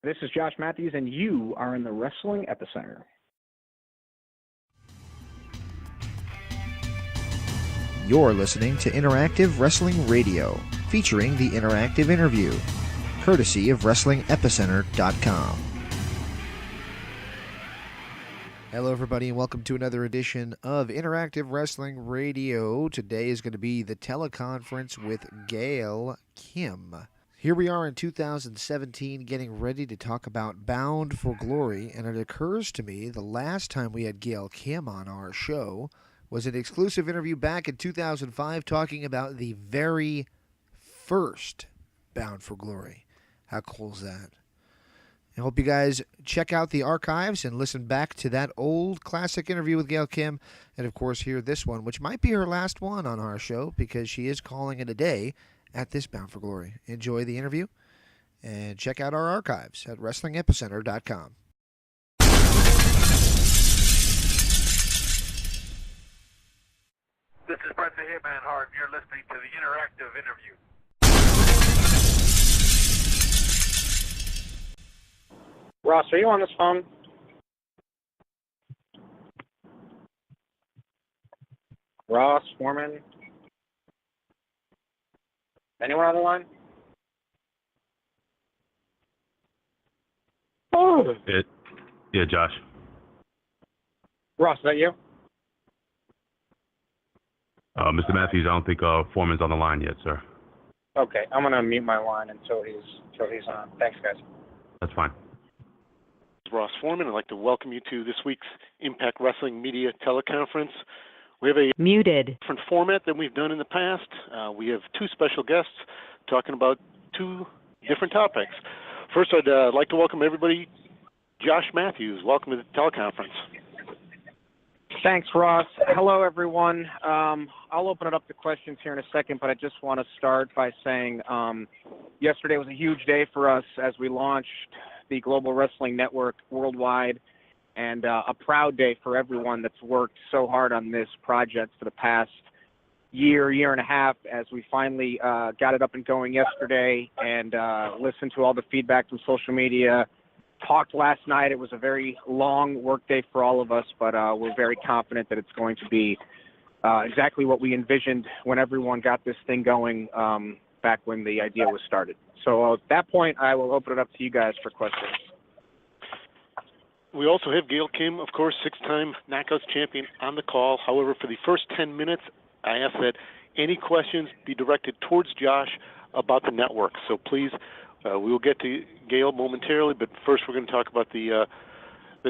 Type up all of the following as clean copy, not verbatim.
This is Josh Matthews, and you are in the Wrestling Epicenter. You're listening to Interactive Wrestling Radio, featuring the Interactive Interview, courtesy of WrestlingEpicenter.com. Hello, everybody, and welcome to another edition of Interactive Wrestling Radio. Today is going to be the teleconference with Gail Kim. Here we are in 2017 getting ready to talk about Bound for Glory, and it occurs to me the last time we had Gail Kim on our show was an exclusive interview back in 2005 talking about the very first Bound for Glory. How cool is that? I hope you guys check out the archives and listen back to that old classic interview with Gail Kim, and of course hear this one, which might be her last one on our show because she is calling it a day at this Bound for Glory. Enjoy the interview and check out our archives at WrestlingEpicenter.com. This is Brett the Hitman Hart, and you're listening to the Interactive Interview. Ross, are you on this phone? Ross, Foreman? Anyone on the line? Oh! Yeah, Josh. Ross, is that you? Mr. Matthews, I don't think Foreman's on the line yet, sir. Okay, I'm going to mute my line until he's on. Thanks, guys. That's fine. Ross Foreman. I'd like to welcome you to this week's Impact Wrestling Media Teleconference. We have a different format than we've done in the past. We have two special guests talking about two different topics. First, I'd like to welcome everybody. Josh Matthews, welcome to the teleconference. Thanks, Ross. Hello, everyone. I'll open it up to questions here in a second, but I just want to start by saying yesterday was a huge day for us as we launched the Global Wrestling Network worldwide, and a proud day for everyone that's worked so hard on this project for the past year and a half as we finally got it up and going yesterday and listened to all the feedback from social media. Talked last night. It was a very long work day for all of us, but we're very confident that it's going to be exactly what we envisioned when everyone got this thing going back when the idea was started. So at that point, I will open it up to you guys for questions. We also have Gail Kim, of course, six-time Knockouts champion, on the call. However, for the first 10 minutes, I ask that any questions be directed towards Josh about the network. So please, we will get to Gail momentarily, but first we're going to talk about the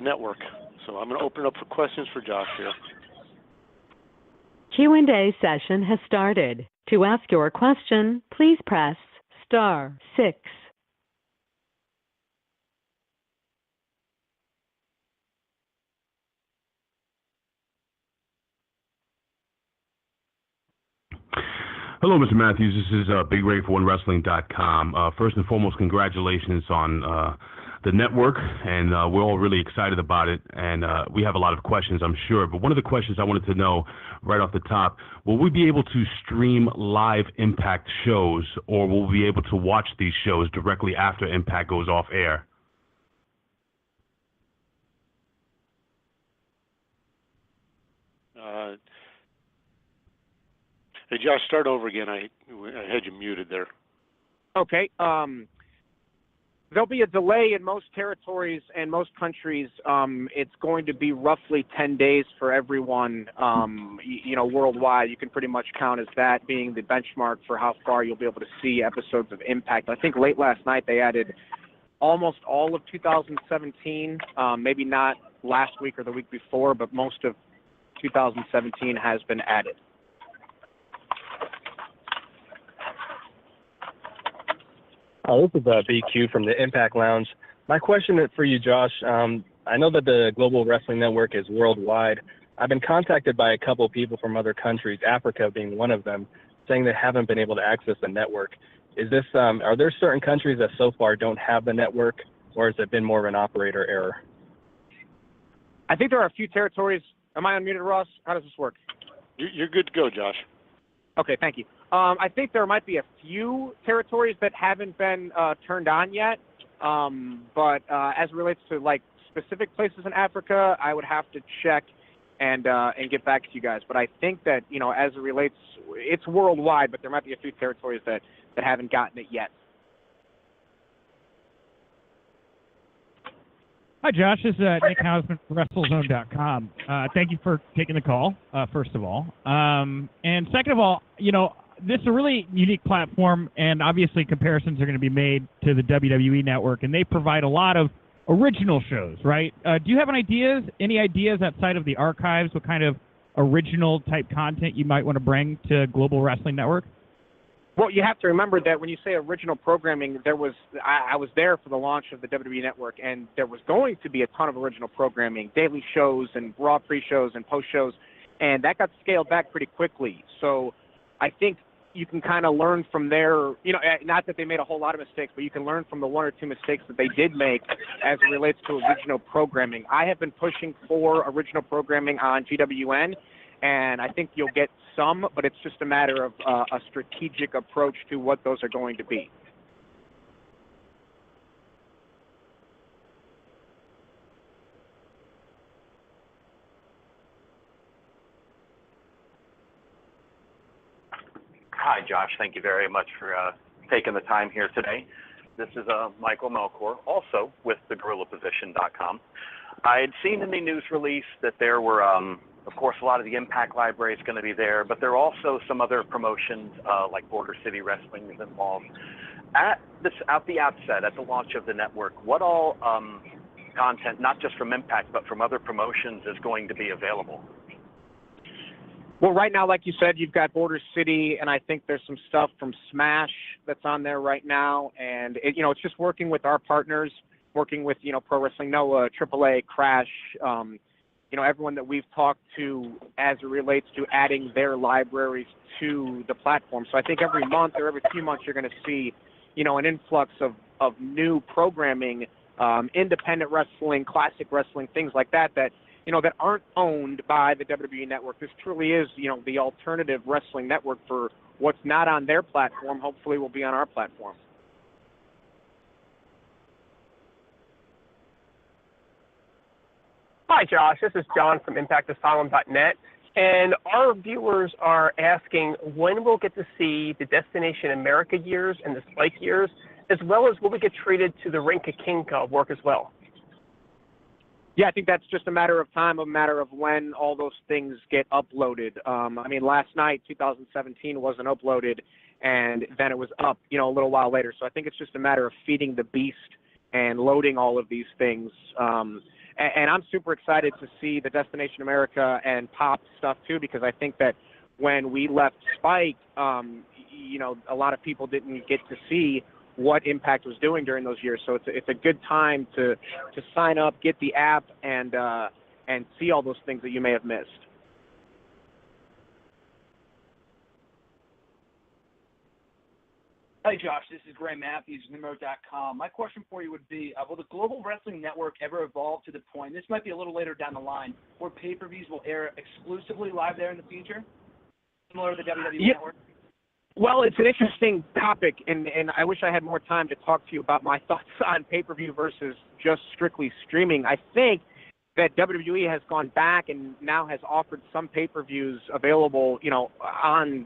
network. So I'm going to open it up for questions for Josh here. Q&A session has started. To ask your question, please press *6. Hello, Mr. Matthews. This is Big Ray for OneWrestling.com. First and foremost, congratulations on the network, and we're all really excited about it, and we have a lot of questions, I'm sure. But one of the questions I wanted to know right off the top, will we be able to stream live Impact shows, or will we be able to watch these shows directly after Impact goes off air? Hey, Josh, start over again. I had you muted there. Okay. There'll be a delay in most territories and most countries. It's going to be roughly 10 days for everyone, worldwide. You can pretty much count as that being the benchmark for how far you'll be able to see episodes of Impact. I think late last night they added almost all of 2017, maybe not last week or the week before, but most of 2017 has been added. This is BQ from the Impact Lounge. My question for you, Josh, I know that the Global Wrestling Network is worldwide. I've been contacted by a couple of people from other countries, Africa being one of them, saying they haven't been able to access the network. Is this, are there certain countries that so far don't have the network, or has it been more of an operator error? I think there are a few territories. Am I unmuted, Ross? How does this work? You're good to go, Josh. Okay, thank you. I think there might be a few territories that haven't been turned on yet. But as it relates to like specific places in Africa, I would have to check and get back to you guys. But I think that, you know, as it relates, it's worldwide, but there might be a few territories that haven't gotten it yet. Hi, Josh. This is Nick Hausman from WrestleZone.com. Thank you for taking the call, first of all. And second of all, you know, this is a really unique platform, and obviously comparisons are going to be made to the WWE Network, and they provide a lot of original shows, right? Do you have any ideas outside of the archives, what kind of original type content you might want to bring to Global Wrestling Network? Well, you have to remember that when you say original programming, I was there for the launch of the WWE Network, and there was going to be a ton of original programming, daily shows and Raw pre-shows and post-shows, and that got scaled back pretty quickly. So I think you can kind of learn from there, you know, not that they made a whole lot of mistakes, but you can learn from the one or two mistakes that they did make as it relates to original programming. I have been pushing for original programming on GWN, and I think you'll get some, but it's just a matter of a strategic approach to what those are going to be. Hi, Josh. Thank you very much for taking the time here today. This is Michael Melkor, also with thegorillaposition.com. I had seen in the news release that there were, of course, a lot of the Impact library is going to be there, but there are also some other promotions like Border City Wrestling is involved. At the outset, at the launch of the network, what all content, not just from Impact, but from other promotions, is going to be available? Well, right now, like you said, you've got Border City, and I think there's some stuff from Smash that's on there right now. And, you know, it's just working with our partners, working with, you know, Pro Wrestling Noah, AAA, Crash, you know, everyone that we've talked to as it relates to adding their libraries to the platform. So I think every month or every few months you're going to see, you know, an influx of new programming, independent wrestling, classic wrestling, things like that, you know, that aren't owned by the WWE Network. This truly is, you know, the alternative wrestling network for what's not on their platform, hopefully will be on our platform. Hi, Josh. This is John from ImpactAsylum.net. And our viewers are asking when we'll get to see the Destination America years and the Spike years, as well as will we get treated to the Rinka Kinka work as well? Yeah, I think that's just a matter of time, a matter of when all those things get uploaded. I mean, last night, 2017, wasn't uploaded, and then it was up, you know, a little while later. So I think it's just a matter of feeding the beast and loading all of these things. And I'm super excited to see the Destination America and Pop stuff, too, because I think that when we left Spike, you know, a lot of people didn't get to see what Impact was doing during those years. So it's a good time to sign up, get the app, and see all those things that you may have missed. Hi, Josh. This is Gray Matthews, Nimero.com. My question for you would be, will the Global Wrestling Network ever evolve to the point, this might be a little later down the line, where pay-per-views will air exclusively live there in the future, similar to the WWE Network? Well, it's an interesting topic, and I wish I had more time to talk to you about my thoughts on pay-per-view versus just strictly streaming. I think that WWE has gone back and now has offered some pay-per-views available, you know, on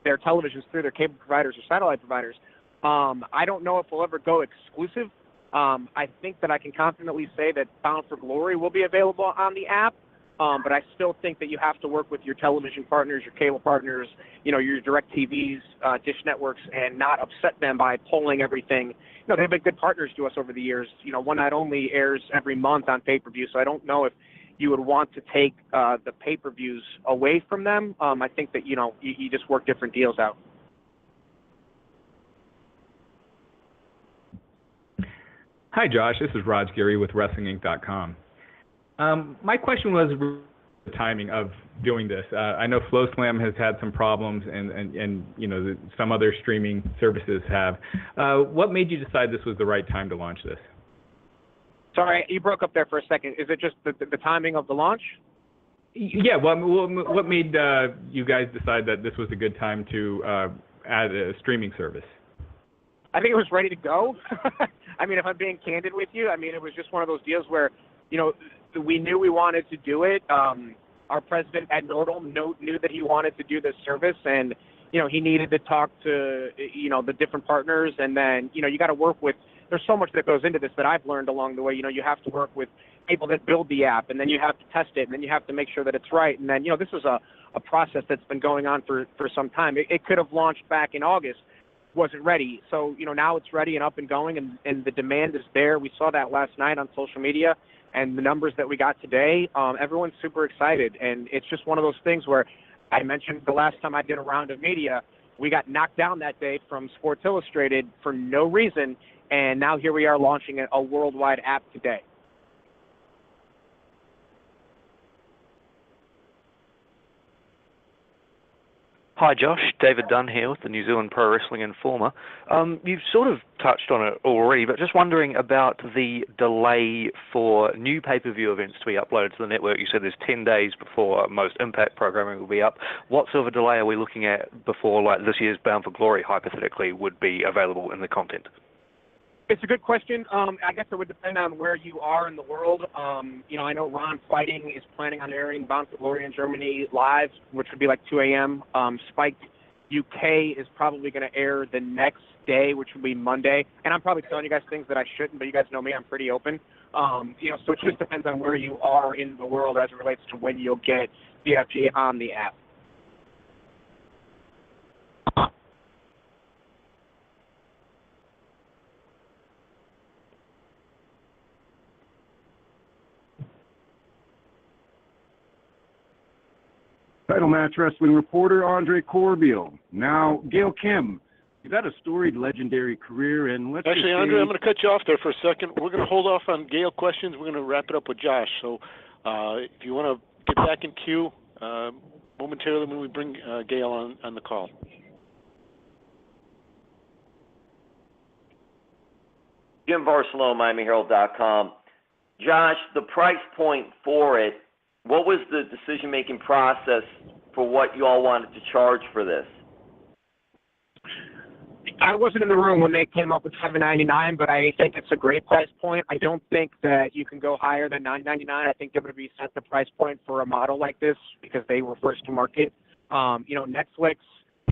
their televisions through their cable providers or satellite providers. I don't know if we'll ever go exclusive. I think that I can confidently say that Bound for Glory will be available on the app. But I still think that you have to work with your television partners, your cable partners, you know, your direct TVs, dish networks, and not upset them by pulling everything. You know, they've been good partners to us over the years. You know, One Night Only airs every month on pay-per-view, so I don't know if you would want to take the pay-per-views away from them. I think that, you know, you just work different deals out. Hi, Josh. This is Raj Giri with WrestlingInc.com. My question was the timing of doing this. I know FlowSlam has had some problems, and you know, some other streaming services have. What made you decide this was the right time to launch this? Sorry, you broke up there for a second. Is it just the timing of the launch? Yeah. What made you guys decide that this was a good time to add a streaming service? I think it was ready to go. I mean, if I'm being candid with you, I mean, it was just one of those deals where, we knew we wanted to do it. Our president, Ed Nordholm, knew that he wanted to do this service, and, he needed to talk to, the different partners. And then, you got to work with, there's so much that goes into this that I've learned along the way. You have to work with people that build the app, and then you have to test it, and then you have to make sure that it's right. And then, this is a process that's been going on for some time. It could have launched back in August, wasn't ready. So, now it's ready and up and going, and the demand is there. We saw that last night on social media, and the numbers that we got today, everyone's super excited. And it's just one of those things where I mentioned the last time I did a round of media, we got knocked down that day from Sports Illustrated for no reason, and now here we are launching a worldwide app today. Hi Josh, David Dunn here with the New Zealand Pro Wrestling Informer. You've sort of touched on it already, but just wondering about the delay for new pay-per-view events to be uploaded to the network. You said there's 10 days before most Impact programming will be up. What sort of a delay are we looking at before this year's Bound for Glory, hypothetically, would be available in the content? It's a good question. I guess it would depend on where you are in the world. I know Ron Fighting is planning on airing Bound for Glory in Germany live, which would be like 2 a.m. Spiked UK is probably going to air the next day, which will be Monday. And I'm probably telling you guys things that I shouldn't, but you guys know me, I'm pretty open. So it just depends on where you are in the world as it relates to when you'll get BFG on the app. Title match wrestling reporter Andre Corbeil. Now, Gail Kim, you've had a storied, legendary career, and let's actually, Andre, I'm going to cut you off there for a second. We're going to hold off on Gail questions. We're going to wrap it up with Josh. So, if you want to get back in queue momentarily when we bring Gail on the call. Jim Barcelona, MiamiHerald.com. Josh, the price point for it. What was the decision-making process for what you all wanted to charge for this? I wasn't in the room when they came up with $7.99, but I think it's a great price point. I don't think that you can go higher than $9.99. I think WWE set the price point for a model like this because they were first to market. Netflix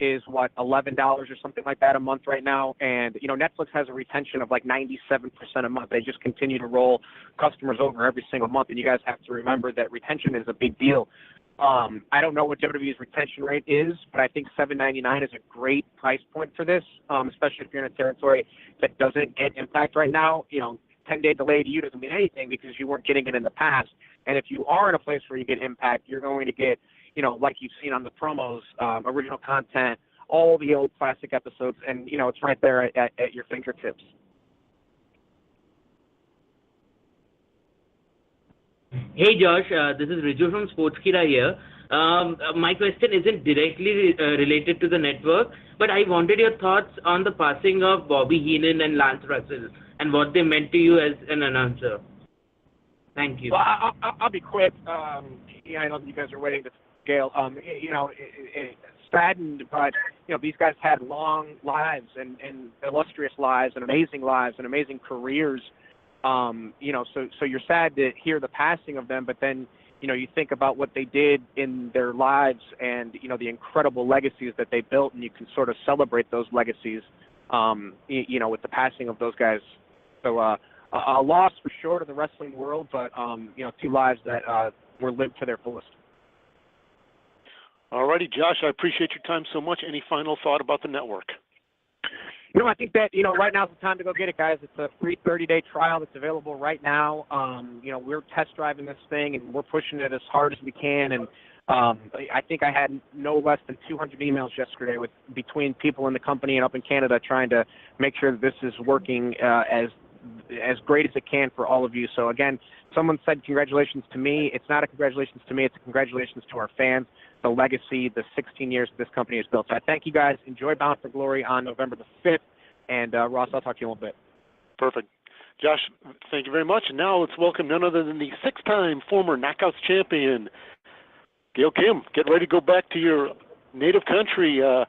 is $11 or something like that a month right now, and Netflix has a retention of like 97% a month. They just continue to roll customers over every single month, and you guys have to remember that retention is a big deal. I don't know what WWE's retention rate is, but I think $7.99 is a great price point for this, especially if you're in a territory that doesn't get Impact right now. 10-day delay to you doesn't mean anything because you weren't getting it in the past, and if you are in a place where you get Impact, you're going to get like you've seen on the promos, original content, all the old classic episodes, and, it's right there at your fingertips. Hey, Josh, this is Riju from Sportskira here. My question isn't directly related to the network, but I wanted your thoughts on the passing of Bobby Heenan and Lance Russell and what they meant to you as an announcer. Thank you. Well, I'll be quick. I know that you guys are waiting to Gail. It's saddened, but these guys had long lives and illustrious lives and amazing careers. So you're sad to hear the passing of them, but then you think about what they did in their lives and the incredible legacies that they built, and you can sort of celebrate those legacies with the passing of those guys. So a loss for sure to the wrestling world, but two lives that were lived to their fullest. All righty, Josh, I appreciate your time so much. Any final thought about the network? I think that, right now is the time to go get it, guys. It's a free 30-day trial that's available right now. We're test driving this thing, and we're pushing it as hard as we can. And I think I had no less than 200 emails yesterday between people in the company and up in Canada trying to make sure that this is working as great as it can for all of you. So, again, someone said congratulations to me. It's not a congratulations to me. It's a congratulations to our fans, the legacy, the 16 years that this company has built. So I thank you guys. Enjoy Bound for Glory on November the 5th. And, Ross, I'll talk to you in a little bit. Perfect. Josh, thank you very much. And now let's welcome none other than the 6-time former Knockouts champion, Gail Kim. Get ready to go back to your native country, Canada.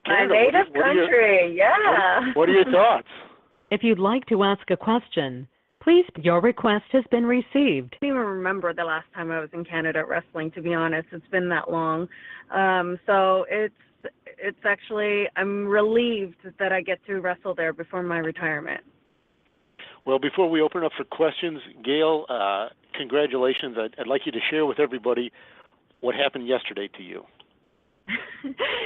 My native country, yeah. What are your thoughts? If you'd like to ask a question, please, your request has been received. I don't even remember the last time I was in Canada wrestling, to be honest. It's been that long. So it's actually, I'm relieved that I get to wrestle there before my retirement. Well, before we open up for questions, Gail, congratulations. I'd like you to share with everybody what happened yesterday to you.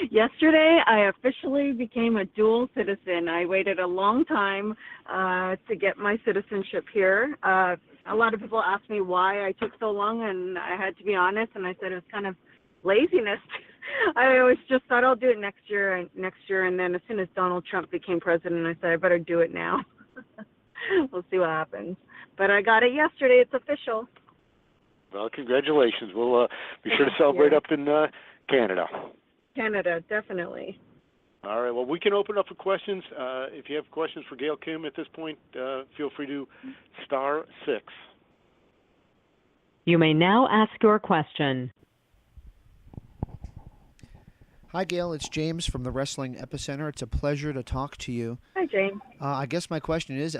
Yesterday, I officially became a dual citizen. I waited a long time to get my citizenship here. A lot of people ask me why I took so long, and I had to be honest, and I said it was kind of laziness. I always just thought I'll do it next year, and then as soon as Donald Trump became president, I said I better do it now. We'll see what happens. But I got it yesterday. It's official. Well, congratulations. We'll be sure to celebrate up in Canada. Canada, definitely. All right. Well, we can open up for questions. If you have questions for Gail Kim at this point, feel free to *6. You may now ask your question. Hi, Gail. It's James from the Wrestling Epicenter. It's a pleasure to talk to you. Hi, James. I guess my question is,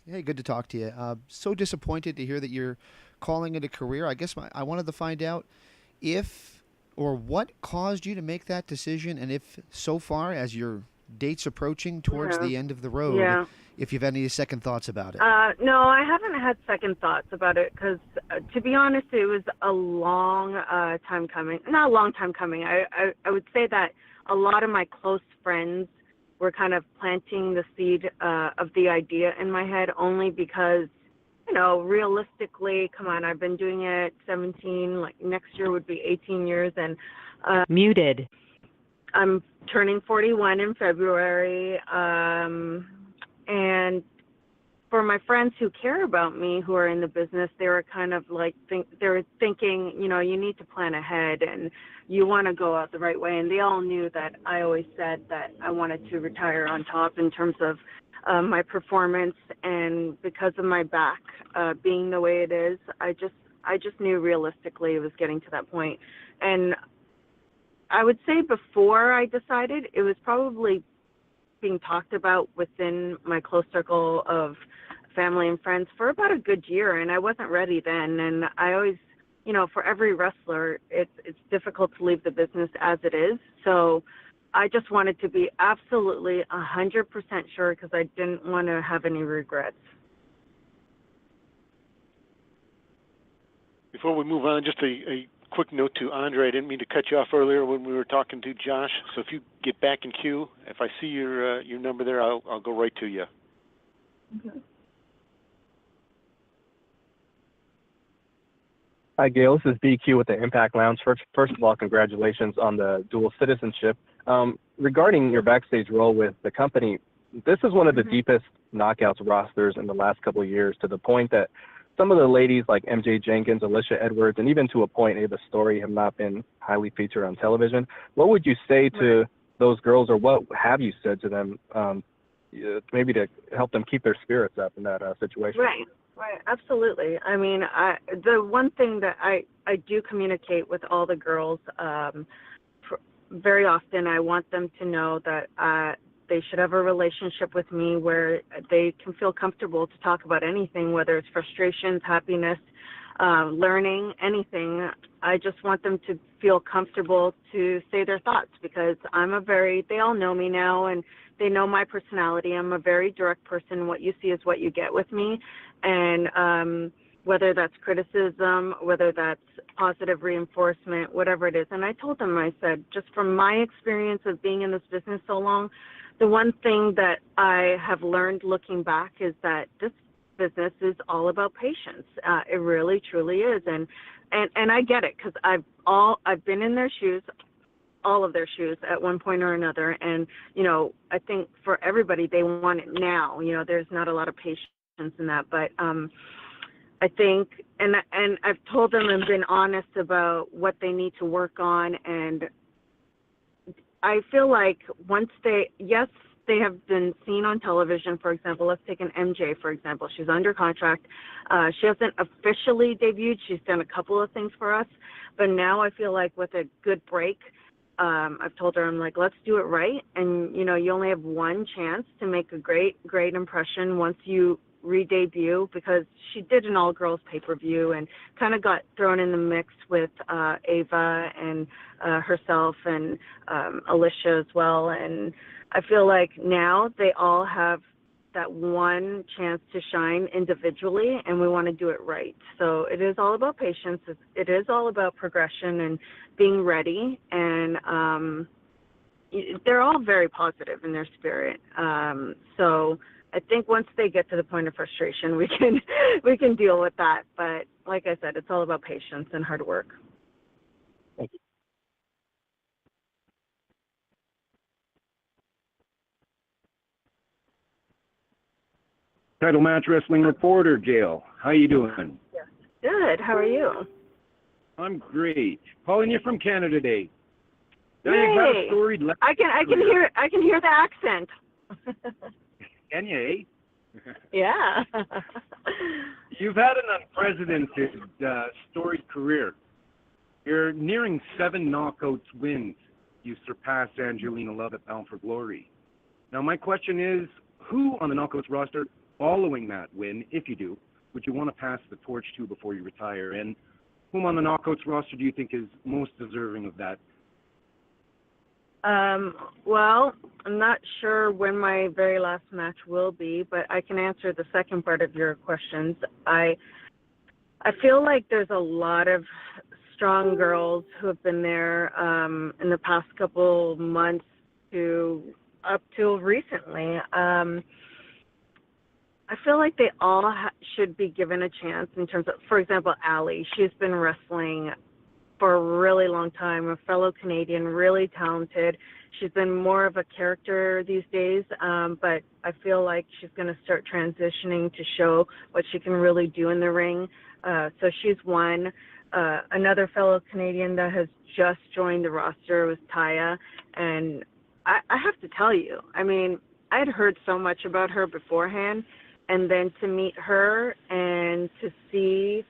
hey, good to talk to you. So disappointed to hear that you're calling it a career. I guess I wanted to find out if or what caused you to make that decision, and if so far as your date's approaching towards the end of the road, if you've had any second thoughts about it. No, I haven't had second thoughts about it because, to be honest, it was a long time coming. Not a long time coming. I would say that a lot of my close friends were kind of planting the seed of the idea in my head, only because, you know, realistically, come on, I've been doing it 17, like next year would be 18 years, and Muted. I'm turning 41 in February, and for my friends who care about me, who are in the business, they were kind of like, they were thinking, you know, you need to plan ahead and you want to go out the right way. And they all knew that I always said that I wanted to retire on top in terms of my performance, and because of my back being the way it is, I just knew realistically it was getting to that point. And I would say before I decided, it was probably being talked about within my close circle of family and friends for about a good year, and I wasn't ready then. And I always, you know, for every wrestler, it's difficult to leave the business as it is. So I just wanted to be absolutely 100% sure because I didn't want to have any regrets. Before we move on, just a quick note to Andre. I didn't mean to cut you off earlier when we were talking to Josh. So if you get back in queue, if I see your number there, I'll go right to you. Okay. Hi, Gail. This is BQ with the Impact Lounge. First of all, congratulations on the dual citizenship. Regarding your backstage role with the company, this is one of the deepest knockouts rosters in the last couple of years, to the point that some of the ladies like MJ Jenkins, Alicia Edwards, and even to a point Ava Story have not been highly featured on television. What would you say to those girls, or what have you said to them, maybe to help them keep their spirits up in that situation? Right, absolutely. I mean, the one thing that I do communicate with all the girls very often, I want them to know that they should have a relationship with me where they can feel comfortable to talk about anything, whether it's frustrations, happiness, learning, anything. I just want them to feel comfortable to say their thoughts, because they all know me now and they know my personality. I'm a very direct person. What you see is what you get with me. And whether that's criticism, whether that's positive reinforcement, whatever it is. And I told them, I said, just from my experience of being in this business so long, the one thing that I have learned looking back is that this business is all about patience. It really, truly is. And I get it, because I've been in their shoes, all of their shoes at one point or another. And, you know, I think for everybody, they want it now. You know, there's not a lot of patience in that. But I think, and I've told them and been honest about what they need to work on. And I feel like once they have been seen on television, for example. Let's take an MJ, for example. She's under contract. She hasn't officially debuted. She's done a couple of things for us. But now I feel like with a good break, I've told her, I'm like, let's do it right. And, you know, you only have one chance to make a great impression once you re-debut, because she did an all-girls pay-per-view and kind of got thrown in the mix with Ava and herself and Alicia as well. And I feel like now they all have that one chance to shine individually, and we want to do it right. So it is all about patience. It is all about progression and being ready. And they're all very positive in their spirit. So I think once they get to the point of frustration, we can deal with that. But like I said, it's all about patience and hard work. Thank you. Title Match Wrestling reporter, Gail. How you doing? Good. How are you? I'm great. Calling you from Canada today. Now you've got a storied I can hear the accent. Can you, eh? Yeah. You've had an unprecedented storied career. You're nearing 7 knockouts wins. You surpassed Angelina Love at Bound for Glory. Now my question is, who on the knockouts roster following that win, if you do, would you want to pass the torch to before you retire? And whom on the knockouts roster do you think is most deserving of that? Well, I'm not sure when my very last match will be, but I can answer the second part of your questions. I feel like there's a lot of strong girls who have been there in the past couple months to up till recently. I feel like they all should be given a chance in terms of, for example, Allie. She's been wrestling for a really long time, a fellow Canadian, really talented. She's been more of a character these days, but I feel like she's going to start transitioning to show what she can really do in the ring. So she's one. Another fellow Canadian that has just joined the roster was Taya. And I have to tell you, I mean, I had heard so much about her beforehand, and then to meet her and to see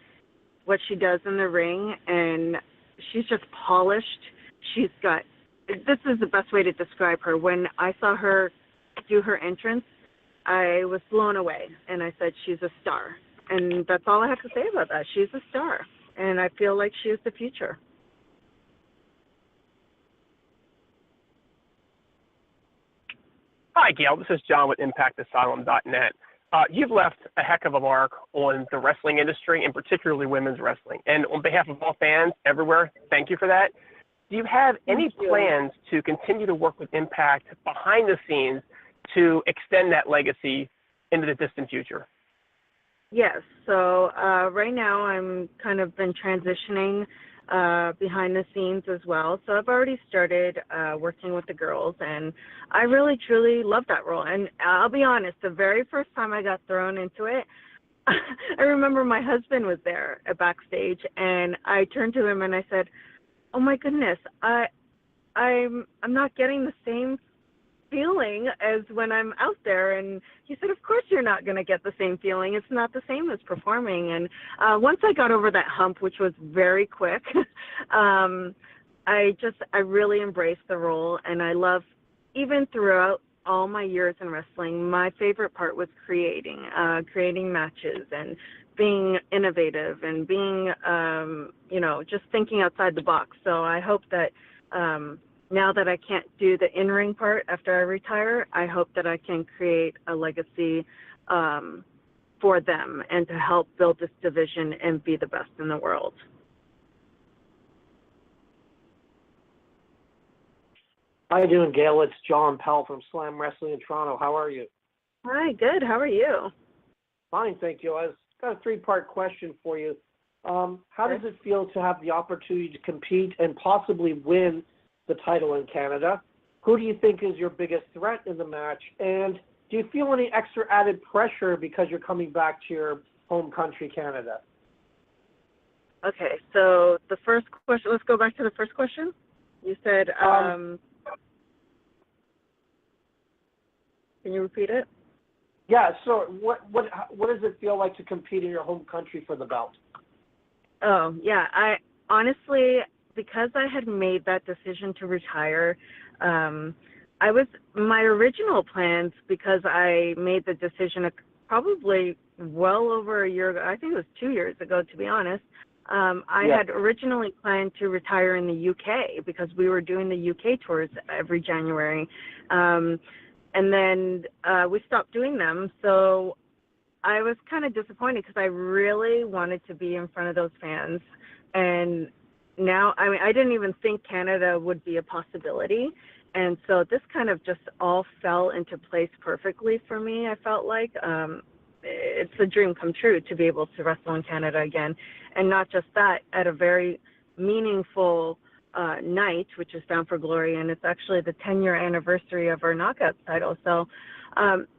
what she does in the ring, and she's just polished. She's got, this is the best way to describe her. When I saw her do her entrance, I was blown away, and I said, she's a star. And that's all I have to say about that. She's a star, and I feel like she is the future. Hi, Gail. This is John with ImpactAsylum.net. You've left a heck of a mark on the wrestling industry, and particularly women's wrestling. And on behalf of all fans everywhere, thank you for that. Do you have any plans to continue to work with Impact behind the scenes to extend that legacy into the distant future? Yes. So right now I'm kind of been transitioning behind the scenes as well. So I've already started working with the girls, and I really, truly love that role. And I'll be honest, the very first time I got thrown into it, I remember my husband was there at backstage, and I turned to him and I said, "Oh my goodness, I'm not getting the same feeling as when I'm out there." And he said, "Of course you're not going to get the same feeling. It's not the same as performing." And once I got over that hump, which was very quick, I really embraced the role. And I love, even throughout all my years in wrestling, my favorite part was creating matches and being innovative and being, just thinking outside the box. So I hope that now that I can't do the in-ring part after I retire, I hope that I can create a legacy for them and to help build this division and be the best in the world. How you doing, Gail? It's John Pell from Slam Wrestling in Toronto. How are you? Hi, good. How are you? Fine, thank you. I've got a 3-part question for you. How does it feel to have the opportunity to compete and possibly win the title in Canada? Who do you think is your biggest threat in the match? And do you feel any extra added pressure because you're coming back to your home country, Canada? Okay, so the first question, let's go back to the first question. You said, can you repeat it? Yeah, so what does it feel like to compete in your home country for the belt? Oh, yeah, I honestly, because I had made that decision to retire, my original plans, because I made the decision probably well over a year ago, I think it was 2 years ago, to be honest. I had originally planned to retire in the UK because we were doing the UK tours every January. And then we stopped doing them. So I was kind of disappointed because I really wanted to be in front of those fans. And now, I mean, I didn't even think Canada would be a possibility. And so this kind of just all fell into place perfectly for me, I felt like. It's a dream come true to be able to wrestle in Canada again. And not just that, at a very meaningful night, which is Bound for Glory, and it's actually the 10-year anniversary of our Knockouts title. So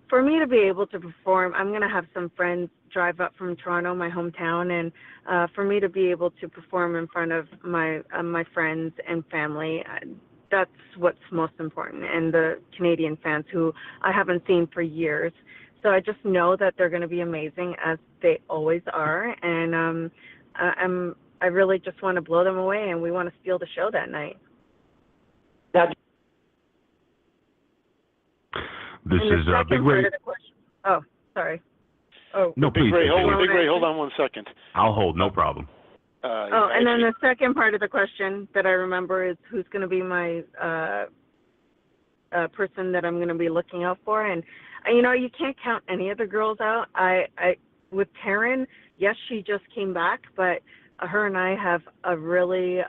for me to be able to perform, I'm going to have some friends drive up from Toronto, my hometown, and for me to be able to perform in front of my friends and family, that's what's most important, and the Canadian fans who I haven't seen for years. So I just know that they're going to be amazing, as they always are, and I really just want to blow them away, and we want to steal the show that night. This is Big Ray. Oh, sorry. Oh, no, please. Big Ray, hold on 1 second. I'll hold, no problem. And then the second part of the question that I remember is who's going to be my person that I'm going to be looking out for. And, you know, you can't count any of the girls out. With Taryn, yes, she just came back, but her and I have a really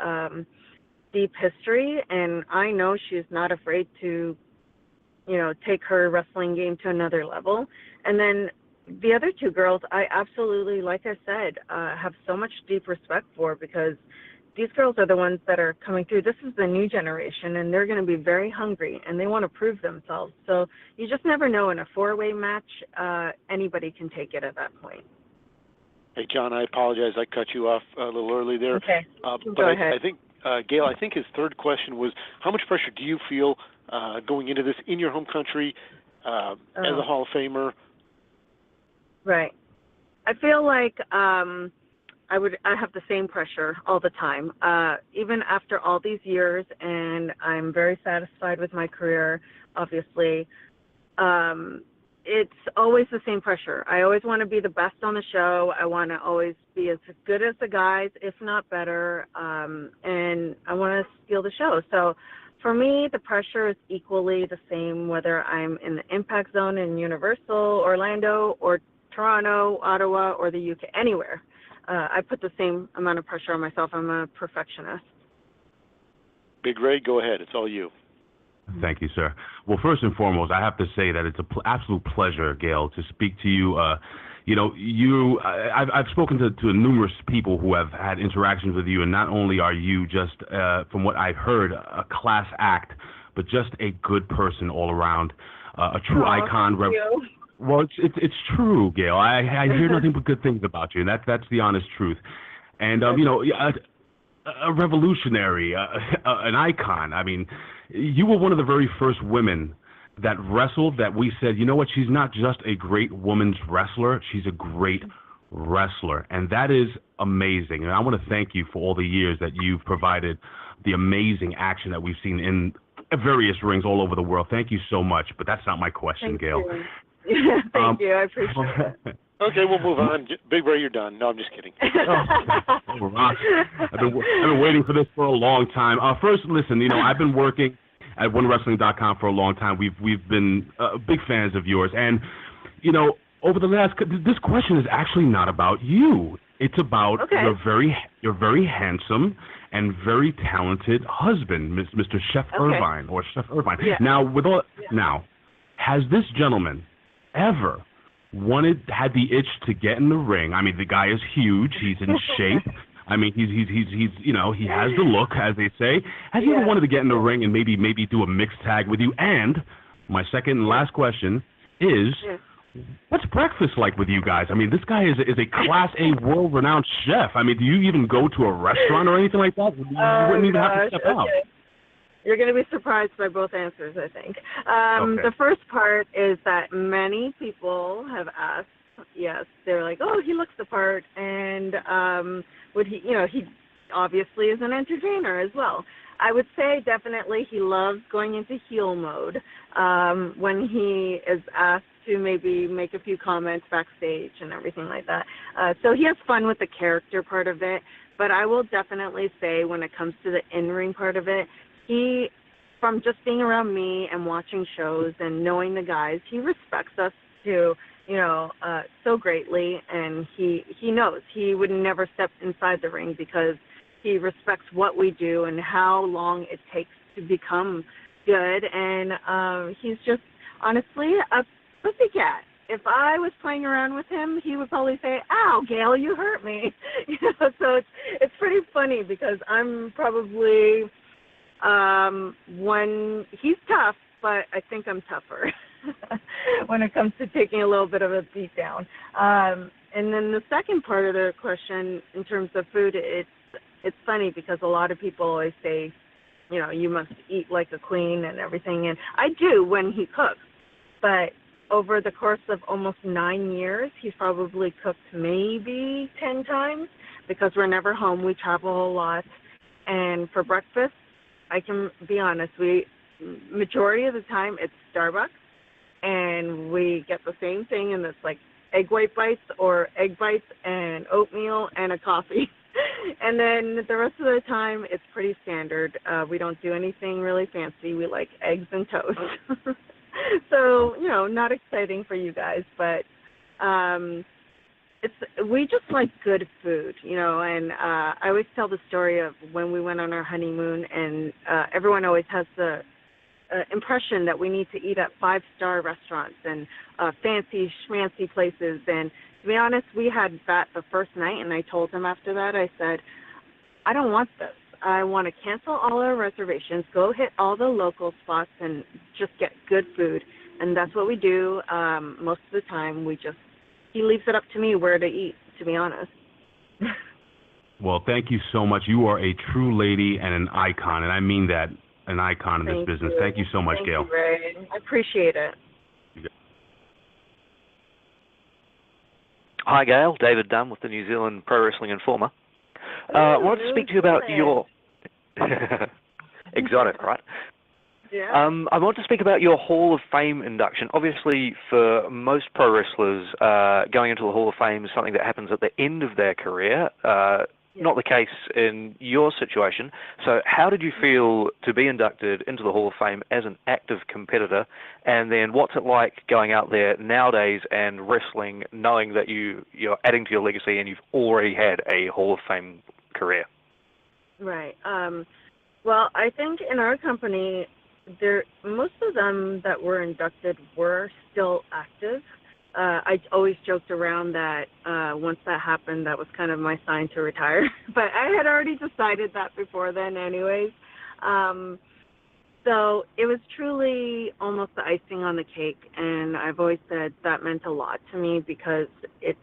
deep history, and I know she's not afraid to, you know, take her wrestling game to another level. And then the other two girls, I absolutely, like I said, have so much deep respect for, because these girls are the ones that are coming through. This is the new generation, and they're going to be very hungry, and they want to prove themselves. So you just never know. In a four-way match, anybody can take it at that point. Hey, John, I apologize. I cut you off a little early there. Okay, Go ahead. I think, Gail, I think his third question was, how much pressure do you feel going into this in your home country as a Hall of Famer? Right. I feel like I have the same pressure all the time, even after all these years, and I'm very satisfied with my career, obviously. It's always the same pressure. I always want to be the best on the show. I want to always be as good as the guys, if not better, and I want to steal the show. So for me, the pressure is equally the same, whether I'm in the Impact Zone in Universal, Orlando, or Toronto, Ottawa, or the UK, anywhere. I put the same amount of pressure on myself. I'm a perfectionist. Big Ray, go ahead. It's all you. Thank you, sir. Well, first and foremost, I have to say that it's an absolute pleasure, Gail, to speak to you. You know, I've spoken to numerous people who have had interactions with you, and not only are you just, from what I've heard, a class act, but just a good person all around, a true icon. Thank you. Well, it's true, Gail. I hear nothing but good things about you, and that's the honest truth. And you know, a revolutionary, an icon. I mean, you were one of the very first women that wrestled that we said, you know what, she's not just a great women's wrestler, she's a great wrestler. And that is amazing. And I want to thank you for all the years that you've provided the amazing action that we've seen in various rings all over the world. Thank you so much. But that's not my question, Gail. Thank you. I appreciate it. Okay, we'll move on. Big Ray, you're done. No, I'm just kidding. Ross, I've been waiting for this for a long time. First, listen, you know, I've been working at OneWrestling.com for a long time. We've been big fans of yours, and you know, over the last, this question is actually not about you. It's about your very handsome and very talented husband, Mr. Chef Irvine, or Chef Irvine. Yeah. Now, has this gentleman ever had the itch to get in the ring? I mean, the guy is huge. He's in shape. I mean, he's you know, he has the look, as they say. Has he ever wanted to get in the ring and maybe do a mixed tag with you? And my second and last question is, what's breakfast like with you guys? I mean, this guy is a Class A world-renowned chef. I mean, do you even go to a restaurant or anything like that? You wouldn't even have to step out. You're going to be surprised by both answers, I think. The first part is that many people have asked, yes, they're like, oh, he looks the part, and would he, you know, obviously is an entertainer as well. I would say definitely he loves going into heel mode when he is asked to maybe make a few comments backstage and everything like that. So he has fun with the character part of it, but I will definitely say when it comes to the in-ring part of it, he, from just being around me and watching shows and knowing the guys, he respects us too, so greatly, and he knows he would never step inside the ring because he respects what we do and how long it takes to become good, and he's just honestly a pussycat. If I was playing around with him, he would probably say, "Ow, Gail, you hurt me." So it's pretty funny because I'm probably when he's tough, but I think I'm tougher when it comes to taking a little bit of a beat down. And then the second part of the question, in terms of food, it's funny because a lot of people always say, you must eat like a queen and everything, and I do when he cooks, but over the course of almost 9 years, he's probably cooked maybe 10 times because we're never home. We travel a lot. And for breakfast, I can be honest, majority of the time it's Starbucks, and we get the same thing, and it's like egg white bites or egg bites and oatmeal and a coffee. And then the rest of the time, it's pretty standard. We don't do anything really fancy. We like eggs and toast. So, not exciting for you guys, but we just like good food, and I always tell the story of when we went on our honeymoon, and everyone always has the impression that we need to eat at 5-star restaurants and fancy schmancy places. And to be honest, we had that the first night, and I told him after that, I said, I don't want this. I want to cancel all our reservations, go hit all the local spots, and just get good food. And that's what we do most of the time. He leaves it up to me where to eat, to be honest. Well, thank you so much. You are a true lady and an icon, and I mean that, an icon in this business. Thank you so much, Gail. Thank you, Ray. I appreciate it. Hi, Gail. David Dunn with the New Zealand Pro Wrestling Informer. I wanted to speak to you about your... Exotic, right? Yeah. I want to speak about your Hall of Fame induction. Obviously, for most pro wrestlers, going into the Hall of Fame is something that happens at the end of their career. Not the case in your situation. So how did you feel to be inducted into the Hall of Fame as an active competitor? And then what's it like going out there nowadays and wrestling, knowing that you're adding to your legacy and you've already had a Hall of Fame career? Right. Well, I think in our company, most of them that were inducted were still active. I always joked around that once that happened, that was kind of my sign to retire. But I had already decided that before then anyways. So it was truly almost the icing on the cake. And I've always said that meant a lot to me because it's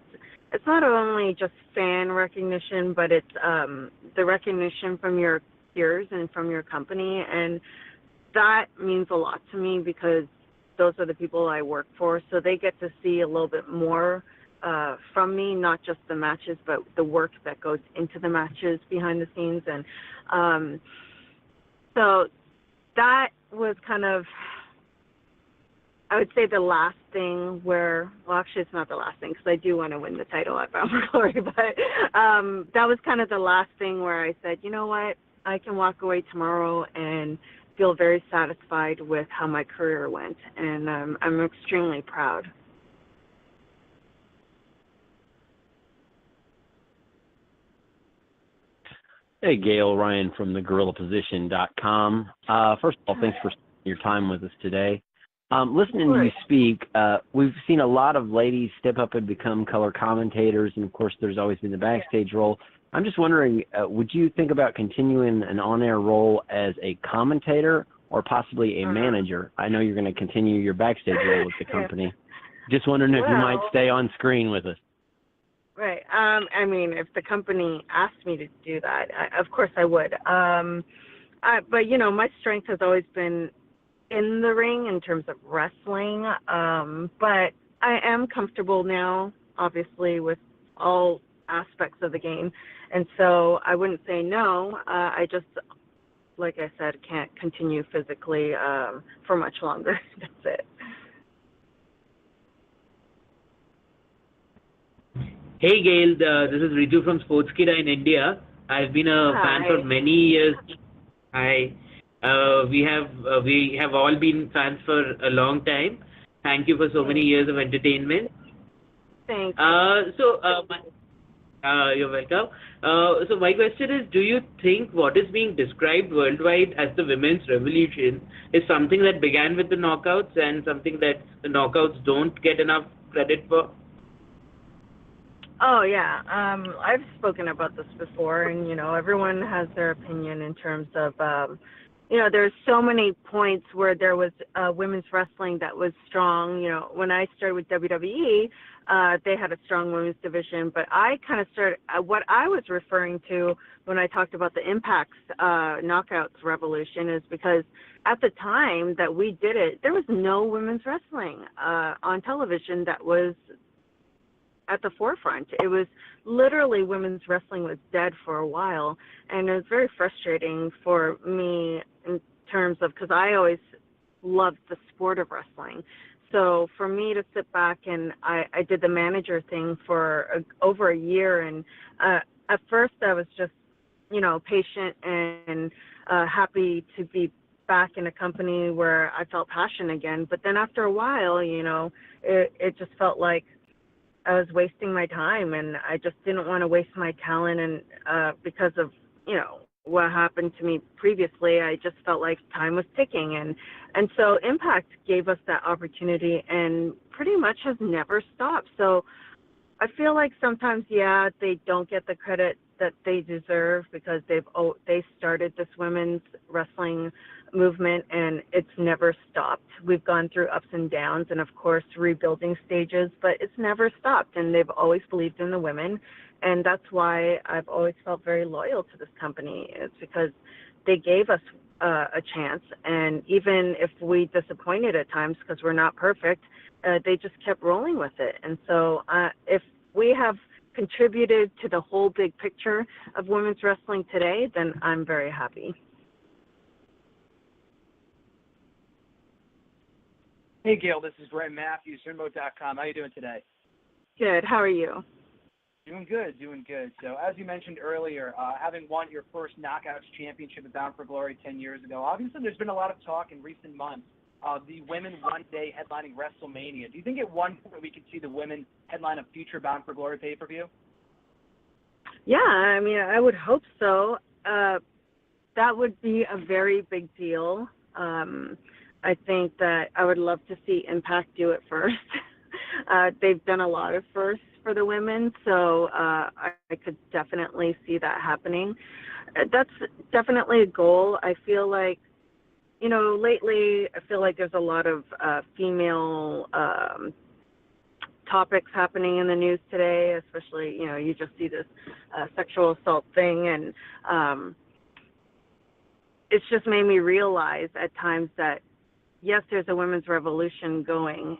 not only just fan recognition, but it's the recognition from your peers and from your company. And that means a lot to me because those are the people I work for, so they get to see a little bit more from me, not just the matches, but the work that goes into the matches behind the scenes. And so that was kind of, I would say, the last thing where, well, actually it's not the last thing because I do want to win the title at Bound for Glory, but that was kind of the last thing where I said, you know what, I can walk away tomorrow and feel very satisfied with how my career went, and I'm extremely proud. Hey, Gail, Ryan from thegorillaposition.com. First of all, thanks for your time with us today. Listening to you speak, we've seen a lot of ladies step up and become color commentators, and of course there's always been the backstage role. I'm just wondering, would you think about continuing an on-air role as a commentator or possibly a manager? I know you're going to continue your backstage role with the company. Just wondering if you might stay on screen with us. Right. I mean, if the company asked me to do that, of course I would. But, my strength has always been in the ring in terms of wrestling. But I am comfortable now, obviously, with all aspects of the game. And so I wouldn't say no. I just, like I said, can't continue physically for much longer. That's it. Hey Gail, this is Riju from Sportskida in India. I've been a fan for many years. Hi. We have all been fans for a long time. Thank you for so many years of entertainment. Thanks. You're welcome. So my question is, do you think what is being described worldwide as the women's revolution is something that began with the knockouts and something that the knockouts don't get enough credit for? Oh yeah, I've spoken about this before, and everyone has their opinion in terms of, there's so many points where there was women's wrestling that was strong. When I started with WWE, they had a strong women's division, but I kind of started. What I was referring to when I talked about the Impact's knockouts revolution is because at the time that we did it, there was no women's wrestling on television that was at the forefront. It was literally women's wrestling was dead for a while, and it was very frustrating for me in terms of, because I always loved the sport of wrestling. So for me to sit back and I did the manager thing for over a year, and at first I was just patient and happy to be back in a company where I felt passion again. But then after a while, it just felt like I was wasting my time, and I just didn't want to waste my talent. And because of, what happened to me previously, I just felt like time was ticking. And so Impact gave us that opportunity and pretty much has never stopped. So I feel like sometimes, they don't get the credit that they deserve because they started this women's wrestling movement, and it's never stopped. We've gone through ups and downs and, of course, rebuilding stages, but it's never stopped, and they've always believed in the women, and that's why I've always felt very loyal to this company. It's because they gave us a chance, and even if we disappointed at times because we're not perfect, they just kept rolling with it. And so if we have contributed to the whole big picture of women's wrestling today, then I'm very happy. Hey, Gail, this is Brent Matthews, Remote.com. How are you doing today? Good. How are you? Doing good. So as you mentioned earlier, having won your first Knockouts Championship at Bound for Glory 10 years ago, obviously there's been a lot of talk in recent months of the women one day headlining WrestleMania. Do you think at one point we could see the women headline a future Bound for Glory pay-per-view? Yeah, I would hope so. That would be a very big deal. I think that I would love to see Impact do it first. They've done a lot of firsts for the women, so I could definitely see that happening. That's definitely a goal. I feel like, lately I feel like there's a lot of female topics happening in the news today, especially, you just see this sexual assault thing, and it's just made me realize at times that yes, there's a women's revolution going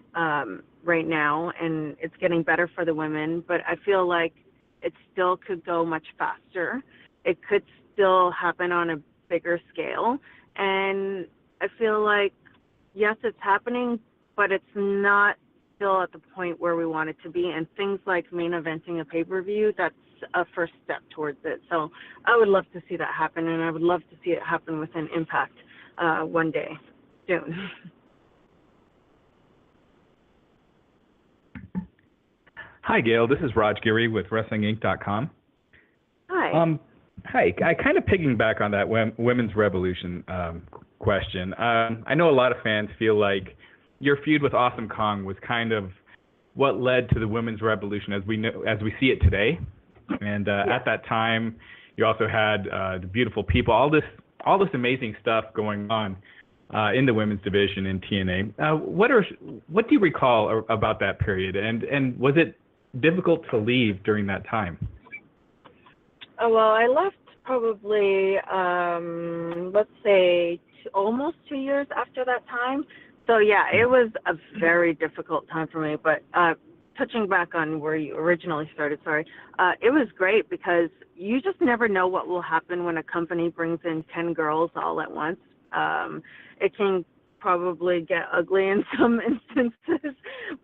right now, and it's getting better for the women, but I feel like it still could go much faster. It could still happen on a bigger scale, and I feel like, yes, it's happening, but it's not still at the point where we want it to be, and things like main eventing a pay-per-view, that's a first step towards it. So I would love to see that happen, and I would love to see it happen within Impact one day soon. Hi, Gail. This is Raj Giri with WrestlingInc.com. Hi. Hi. I kind of piggyback on that women's revolution question. I know a lot of fans feel like your feud with Awesome Kong was kind of what led to the women's revolution as we see it today. And at that time, you also had the Beautiful People, all this amazing stuff going on in the women's division in TNA. What do you recall about that period? And was it difficult to leave during that time? Well, I left probably, let's say, almost 2 years after that time. So, yeah, it was a very difficult time for me. But touching back on where you originally started, sorry, it was great because you just never know what will happen when a company brings in 10 girls all at once. It can probably get ugly in some instances,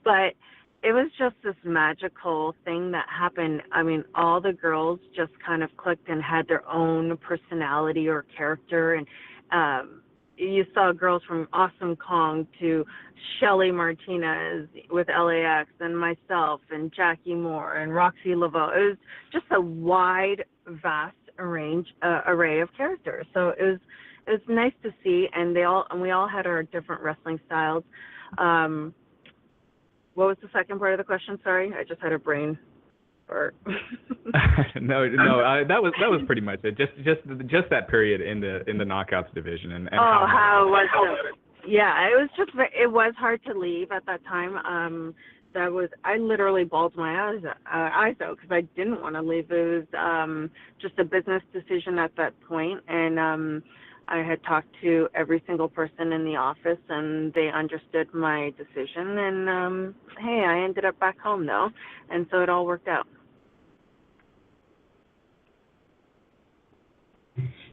but it was just this magical thing that happened. I mean, all the girls just kind of clicked and had their own personality or character, and you saw girls from Awesome Kong to Shelly Martinez with LAX and myself and Jackie Moore and Roxy Laveau. It was just a wide, vast array of characters. So it was nice to see, and we all had our different wrestling styles. What was the second part of the question? Sorry, I just had a brain fart. No, that was pretty much it. Just that period in the knockouts division and how it was. Yeah, it was hard to leave at that time. I literally bawled my eyes out because I didn't want to leave. It was just a business decision at that point, and I had talked to every single person in the office, and they understood my decision. And hey, I ended up back home though, and so it all worked out.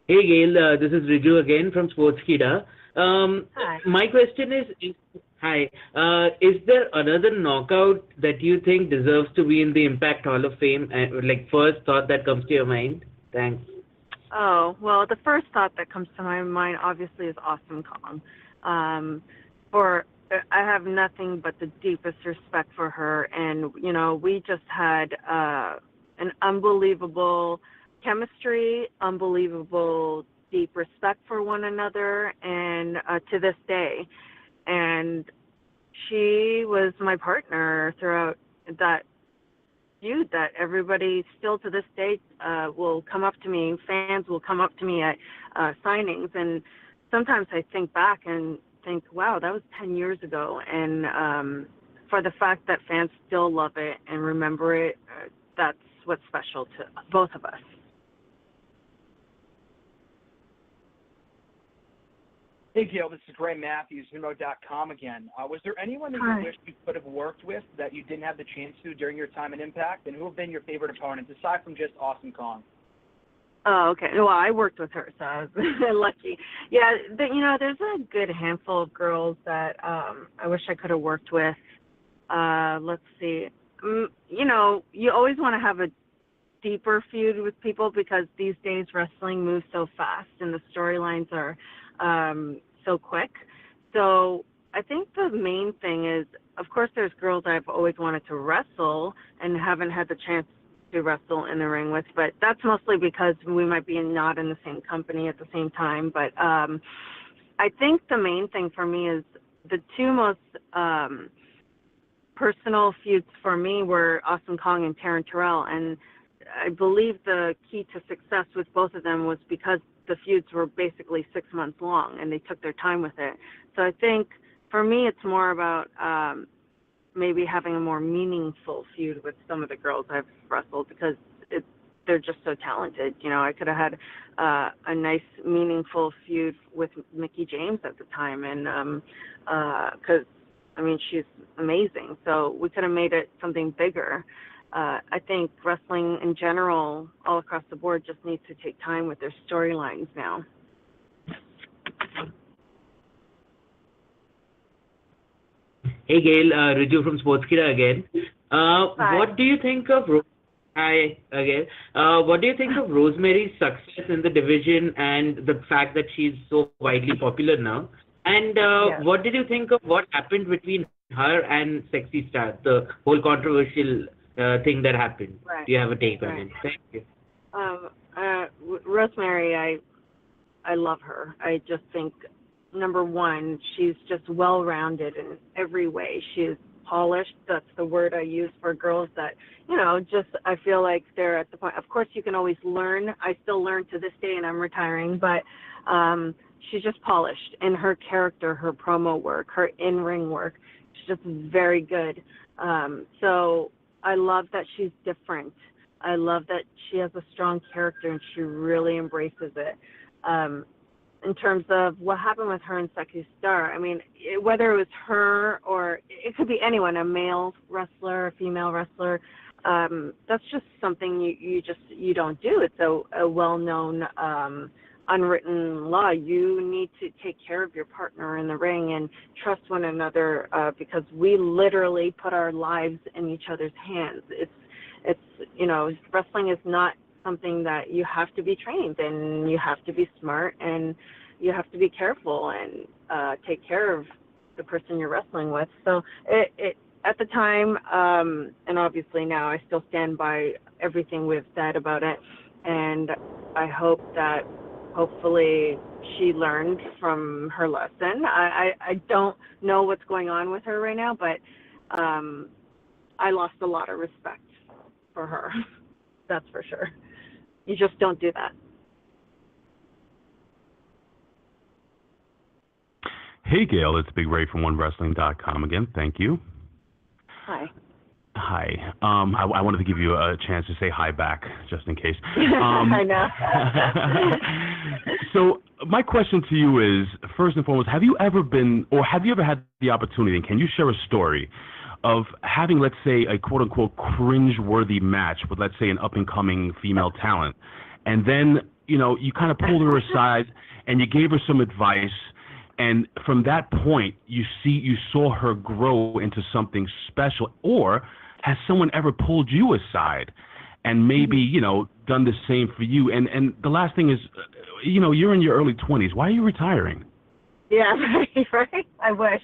Hey Gail, this is Riju again from Sportskeeda. Hi. My question is hi. Is there another knockout that you think deserves to be in the Impact Hall of Fame? Like first thought that comes to your mind? Thanks. Oh, well, the first thought that comes to my mind obviously is Awesome Kong. I have nothing but the deepest respect for her, and we just had an unbelievable chemistry, unbelievable deep respect for one another, and to this day. And she was my partner throughout that feud that everybody still to this day will come up to me, fans will come up to me at signings, and sometimes I think back and think, wow, that was 10 years ago, and for the fact that fans still love it and remember it, that's what's special to both of us. Hey, Gail, this is Gray Matthews, Venmo.com again. Was there anyone that you wish you could have worked with that you didn't have the chance to during your time in Impact? And who have been your favorite opponents, aside from just Awesome Kong? Oh, okay. Well, I worked with her, so I was lucky. Yeah, there's a good handful of girls that I wish I could have worked with. Let's see. You always want to have a deeper feud with people because these days wrestling moves so fast and the storylines are so quick. So I think the main thing is, of course, there's girls I've always wanted to wrestle and haven't had the chance to wrestle in the ring with, but that's mostly because we might be not in the same company at the same time. But I think the main thing for me is the two most personal feuds for me were Awesome Kong and Taryn Terrell, and I believe the key to success with both of them was because the feuds were basically 6 months long and they took their time with it. So I think for me it's more about maybe having a more meaningful feud with some of the girls I've wrestled because they're just so talented. I could have had a nice meaningful feud with Mickie James at the time, and because she's amazing, so we could have made it something bigger. I think wrestling in general, all across the board, just needs to take time with their storylines now. Hey Gail, Riju from Sportskeeda again. What do you think of Hi again. What do you think of Rosemary's success in the division and the fact that she's so widely popular now? And what did you think of what happened between her and Sexy Star, the whole controversial thing that happened? Right. Do you have a take on it? Thank you. Rosemary, I love her. I just think, number one, she's just well-rounded in every way. She's polished. That's the word I use for girls that, I feel like they're at the point. Of course, you can always learn. I still learn to this day, and I'm retiring, but she's just polished in her character, her promo work, her in-ring work. She's just very good. So I love that she's different. I love that she has a strong character and she really embraces it. in terms of what happened with her and Sexy Star. I mean, whether it was her or it could be anyone, a male wrestler, a female wrestler, that's just something you don't do. It's a well-known unwritten law. You need to take care of your partner in the ring and trust one another, because we literally put our lives in each other's hands. It's wrestling is not something that you have to be trained, and you have to be smart, and you have to be careful and take care of the person you're wrestling with. So it at the time, and obviously now, I still stand by everything we've said about it, and I hope that hopefully she learned from her lesson. I don't know what's going on with her right now, but I lost a lot of respect for her. That's for sure. You just don't do that. Hey, Gail, it's Big Ray from OneWrestling.com again. Thank you. Hi. Hi. I wanted to give you a chance to say hi back, just in case. I know. So my question to you is, first and foremost, have you ever had the opportunity, and can you share a story of having, let's say, a quote-unquote cringe-worthy match with, let's say, an up-and-coming female talent, and then, you kind of pulled her aside and you gave her some advice, and from that point, you saw her grow into something special? Or has someone ever pulled you aside and maybe, done the same for you? And the last thing is, you're in your early 20s. Why are you retiring? Yeah, right? I wish.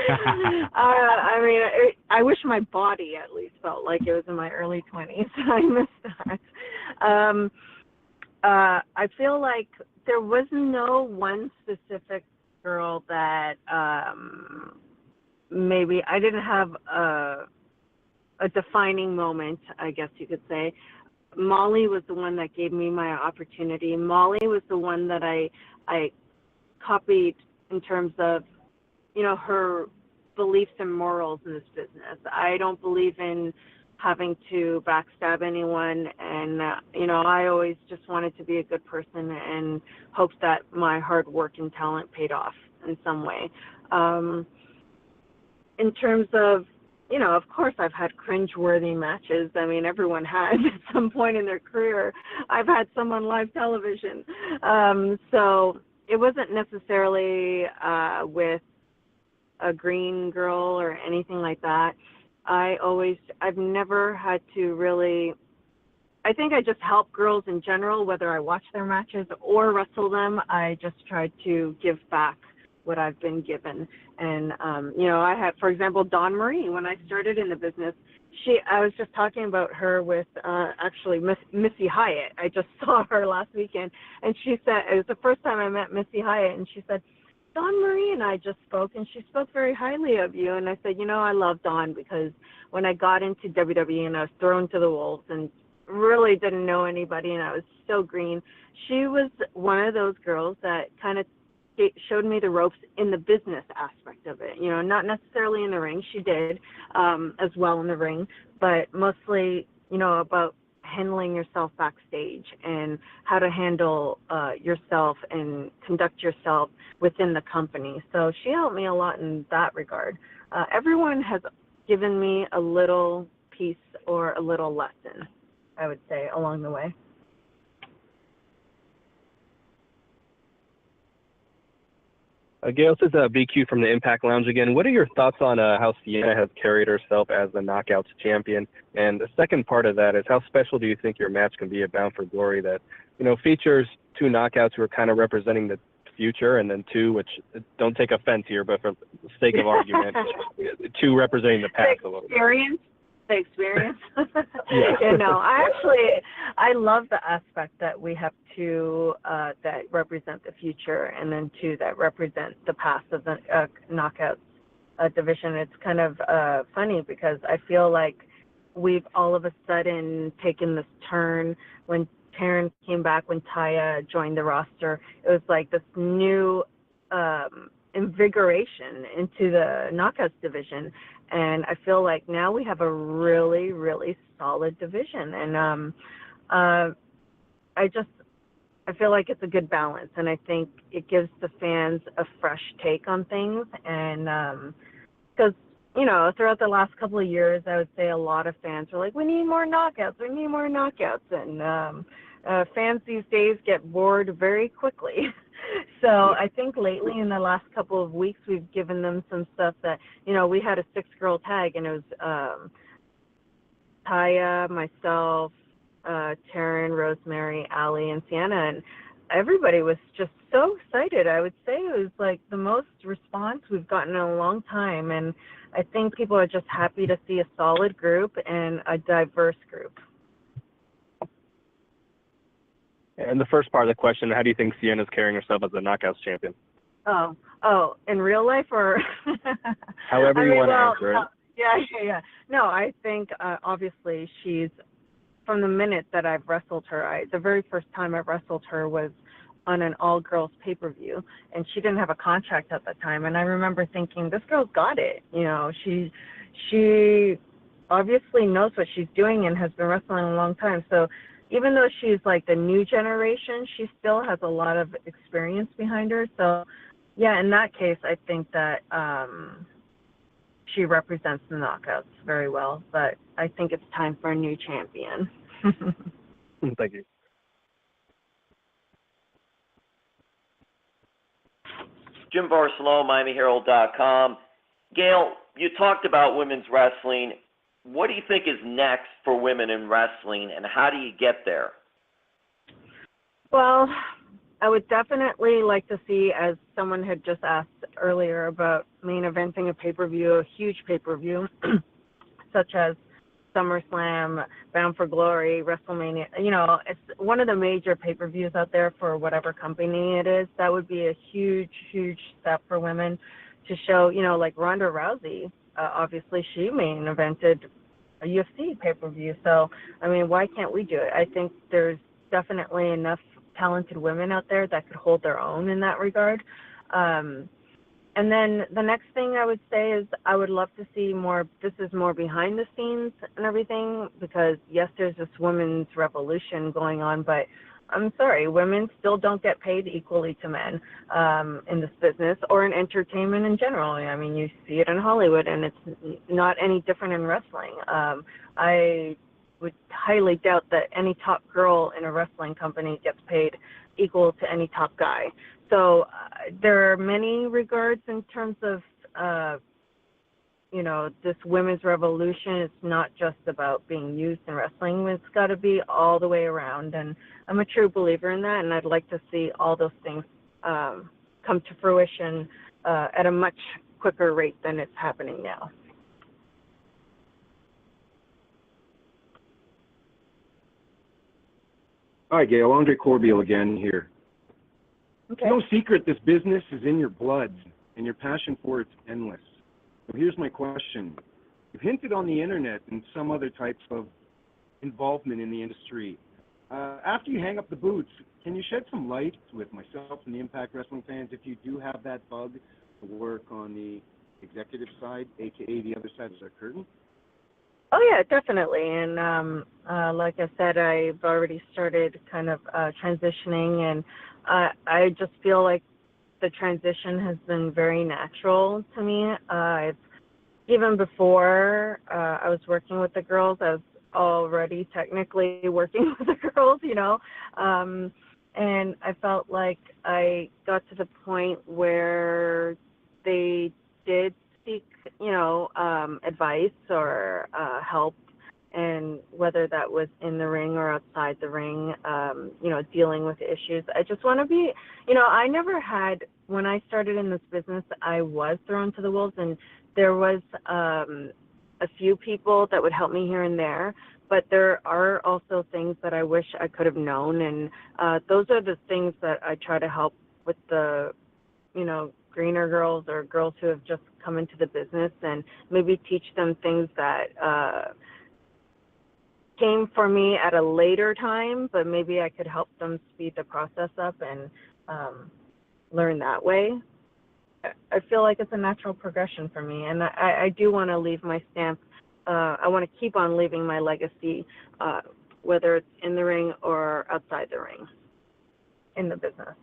I mean, I wish my body at least felt like it was in my early 20s. I miss that. I feel like there was no one specific girl that maybe I didn't have a defining moment, I guess you could say. Molly was the one that gave me my opportunity. Molly was the one that I copied in terms of, her beliefs and morals in this business. I don't believe in having to backstab anyone, and I always just wanted to be a good person and hoped that my hard work and talent paid off in some way. In terms of, of course I've had cringe-worthy matches. I mean, everyone has at some point in their career. I've had some on live television. So it wasn't necessarily with a green girl or anything like that. I've never had to really, I think I just help girls in general, whether I watch their matches or wrestle them. I just try to give back what I've been given. And, I had, for example, Dawn Marie, when I started in the business, I was just talking about her with, actually Missy Hyatt. I just saw her last weekend, and she said, it was the first time I met Missy Hyatt, and she said, Dawn Marie and I just spoke, and she spoke very highly of you. And I said, I love Dawn because when I got into WWE and I was thrown to the wolves and really didn't know anybody and I was so green, she was one of those girls that kind of showed me the ropes in the business aspect of it. Not necessarily in the ring. She did as well in the ring, but mostly, about handling yourself backstage and how to handle yourself and conduct yourself within the company. So she helped me a lot in that regard. Everyone has given me a little piece or a little lesson, I would say, along the way. Gail, this is BQ from the Impact Lounge again. What are your thoughts on how Sienna has carried herself as the Knockouts champion? And the second part of that is, how special do you think your match can be at Bound for Glory that, features two knockouts who are kind of representing the future, and then two, which, don't take offense here, but for the sake of argument, two representing the past a little bit. The experience. Yeah. I love the aspect that we have two that represent the future, and then two that represent the past of the Knockouts division. It's kind of funny because I feel like we've all of a sudden taken this turn. When Taryn came back, when Taya joined the roster, it was like this new invigoration into the Knockouts division. And I feel like now we have a really, really solid division. And I feel like it's a good balance, and I think it gives the fans a fresh take on things. And because throughout the last couple of years, I would say a lot of fans were like, "We need more knockouts. We need more knockouts," and fans these days get bored very quickly. So I think lately, in the last couple of weeks, we've given them some stuff that we had a 6-girl tag, and it was Taya, myself, Taryn, Rosemary, Allie, and Sienna, and everybody was just so excited. I would say it was like the most response we've gotten in a long time, and I think people are just happy to see a solid group and a diverse group. And the first part of the question, how do you think Sienna's carrying herself as a Knockouts champion? Oh, in real life or? However you want to answer it. Yeah. No, I think obviously she's, from the minute that I've wrestled her, the very first time I wrestled her was on an all-girls pay-per-view, and she didn't have a contract at that time. And I remember thinking, this girl's got it. She obviously knows what she's doing and has been wrestling a long time. So even though she's like the new generation, she still has a lot of experience behind her. So yeah, in that case, I think that she represents the Knockouts very well, but I think it's time for a new champion. Thank you. Jim Barcelona, MiamiHerald.com. Gail, you talked about women's wrestling. What do you think is next for women in wrestling, and how do you get there? Well, I would definitely like to see, as someone had just asked earlier about main eventing a pay-per-view, a huge pay-per-view, such as SummerSlam, Bound for Glory, WrestleMania. It's one of the major pay-per-views out there for whatever company it is. That would be a huge, huge step for women to show, like Ronda Rousey. Obviously, she main evented a UFC pay-per-view. So, I mean, why can't we do it? I think there's definitely enough talented women out there that could hold their own in that regard. And then the next thing I would say is I would love to see more, this is more behind the scenes and everything, because yes, there's this women's revolution going on, but I'm sorry, women still don't get paid equally to men in this business or in entertainment in general. I mean, you see it in Hollywood, and it's not any different in wrestling. I would highly doubt that any top girl in a wrestling company gets paid equal to any top guy. So there are many regards in terms of, this women's revolution. It's not just about being used in wrestling. It's got to be all the way around. And I'm a true believer in that, and I'd like to see all those things come to fruition at a much quicker rate than it's happening now. Hi, Gail. Andre Corbeil again here. Okay. It's no secret this business is in your blood, and your passion for it's endless. So here's my question. You've hinted on the internet and some other types of involvement in the industry. After you hang up the boots, can you shed some light with myself and the Impact Wrestling fans if you do have that bug to work on the executive side, a.k.a. the other side of the curtain? Oh, yeah, definitely. And like I said, I've already started kind of transitioning, and I just feel like the transition has been very natural to me. Even before I was working with the girls, I was already technically working with the girls, and I felt like I got to the point where they did seek, advice or help, and whether that was in the ring or outside the ring, dealing with issues. I just want to be, I never had, when I started in this business, I was thrown to the wolves, and there was a few people that would help me here and there, but there are also things that I wish I could have known, and those are the things that I try to help with the, greener girls or girls who have just come into the business, and maybe teach them things that came for me at a later time, but maybe I could help them speed the process up and learn that way. I feel like it's a natural progression for me, and I do want to leave my stamp. I want to keep on leaving my legacy, whether it's in the ring or outside the ring. in the business.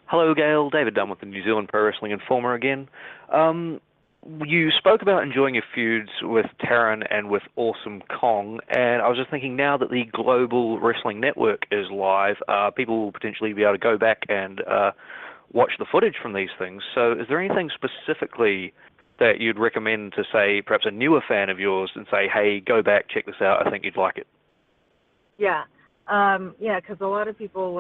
Hello, Gail. David Dunn with the New Zealand Pro Wrestling Informer again. You spoke about enjoying your feuds with Taryn and with Awesome Kong, and I was just thinking now that the Global Wrestling Network is live, people will potentially be able to go back and watch the footage from these things. So is there anything specifically that you'd recommend to, say, perhaps a newer fan of yours and say, hey, go back, check this out, I think you'd like it? Yeah. Because a lot of people,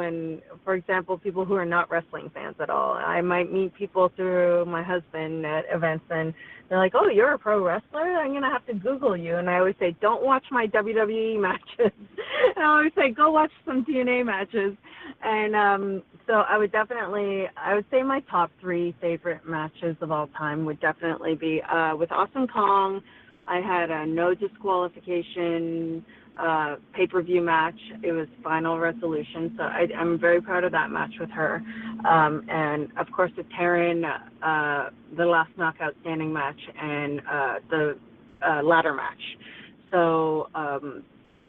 for example, people who are not wrestling fans at all, I might meet people through my husband at events, and they're like, oh, you're a pro wrestler? I'm going to have to Google you. And I always say, don't watch my WWE matches. And I always say, go watch some TNA matches. And so I would say my top 3 favorite matches of all time would definitely be with Awesome Kong. I had a no disqualification pay-per-view match. It was final resolution, so I'm very proud of that match with her. And of course with Taryn, the last knockout standing match and the ladder match. So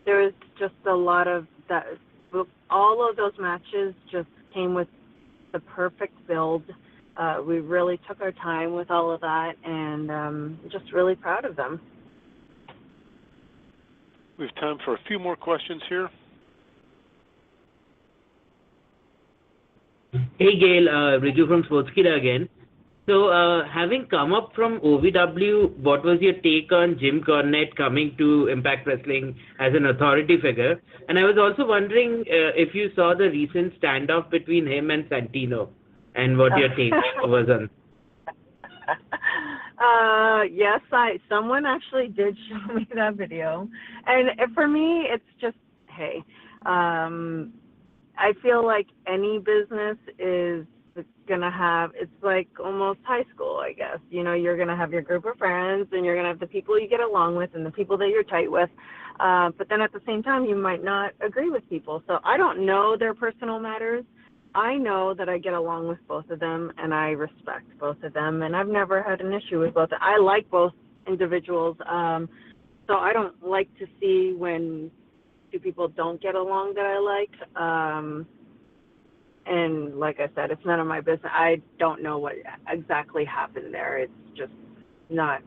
there was just a lot of that. All of those matches just came with the perfect build. We really took our time with all of that, and just really proud of them. We have time for a few more questions here. Hey Gail, Riju from Sportskeeda again. So having come up from OVW, what was your take on Jim Cornette coming to Impact Wrestling as an authority figure? And I was also wondering if you saw the recent standoff between him and Santino and what your take was on. Yes, someone actually did show me that video. And for me, it's just, hey, I feel like any business is going to have, it's like almost high school, I guess. You know, you're going to have your group of friends, and you're going to have the people you get along with and the people that you're tight with. But then at the same time, you might not agree with people. So I don't know their personal matters. I know that I get along with both of them, and I respect both of them, and I've never had an issue with both. I like both individuals, so I don't like to see when two people don't get along that I like. And like I said, it's none of my business. I don't know what exactly happened there. It's just not,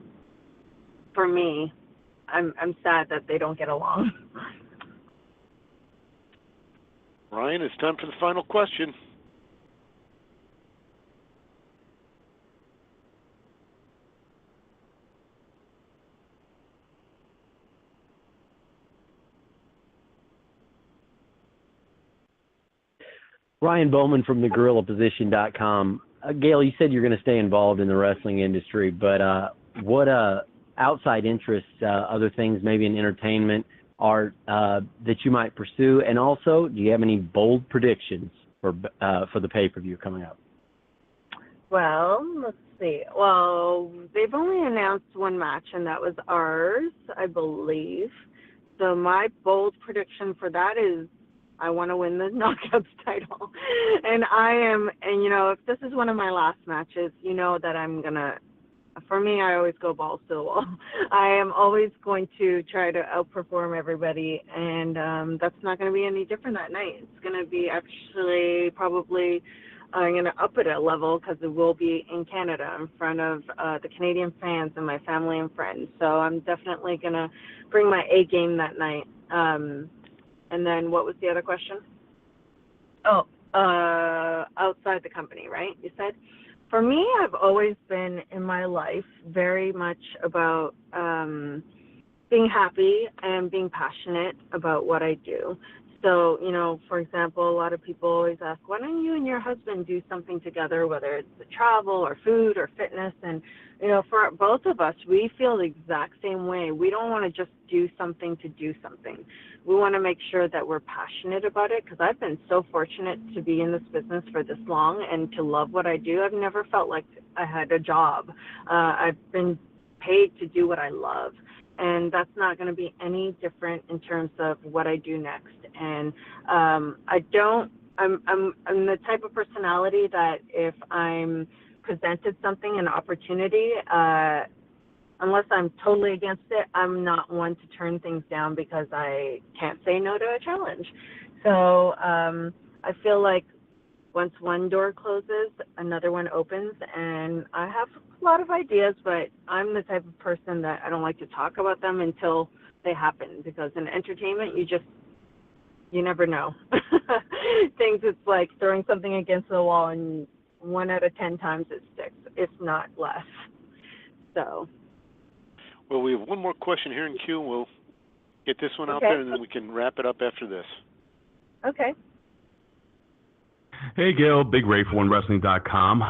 for me, I'm sad that they don't get along. Ryan, it's time for the final question. Ryan Bowman from thegorillaposition.com. Gail, you said you're going to stay involved in the wrestling industry, but what outside interests, other things, maybe in entertainment, art, that you might pursue? And also, do you have any bold predictions for the pay-per-view coming up? Well, let's see. Well, they've only announced one match, and that was ours, I believe. So my bold prediction for that is I want to win the Knockouts title. And you know, if this is one of my last matches, you know that I'm going to, for me, I always go balls to the wall. I am always going to try to outperform everybody, and that's not going to be any different that night. It's going to be actually probably, I'm going to up it a level because it will be in Canada in front of the Canadian fans and my family and friends. So I'm definitely going to bring my A game that night. And then what was the other question? Oh, outside the company, right? You said? For me, I've always been in my life very much about being happy and being passionate about what I do. So, you know, for example, a lot of people always ask, why don't you and your husband do something together, whether it's travel or food or fitness? And, you know, for both of us, we feel the exact same way. We don't want to just do something to do something. We want to make sure that we're passionate about it, because I've been so fortunate to be in this business for this long and to love what I do. I've never felt like I had a job. I've been paid to do what I love. And that's not going to be any different in terms of what I do next. And I'm the type of personality that if I'm presented something, an opportunity, I'm unless I'm totally against it, I'm not one to turn things down because I can't say no to a challenge. So I feel like once one door closes, another one opens, and I have a lot of ideas, but I'm the type of person that I don't like to talk about them until they happen, because in entertainment, you never know. Things, it's like throwing something against the wall, and 1 out of 10 times it sticks, if not less. So. Well, we have one more question here in queue. We'll get this one out Okay. there, and then we can wrap it up after this. Okay. Hey, Gail, Big Ray for OneWrestling.com.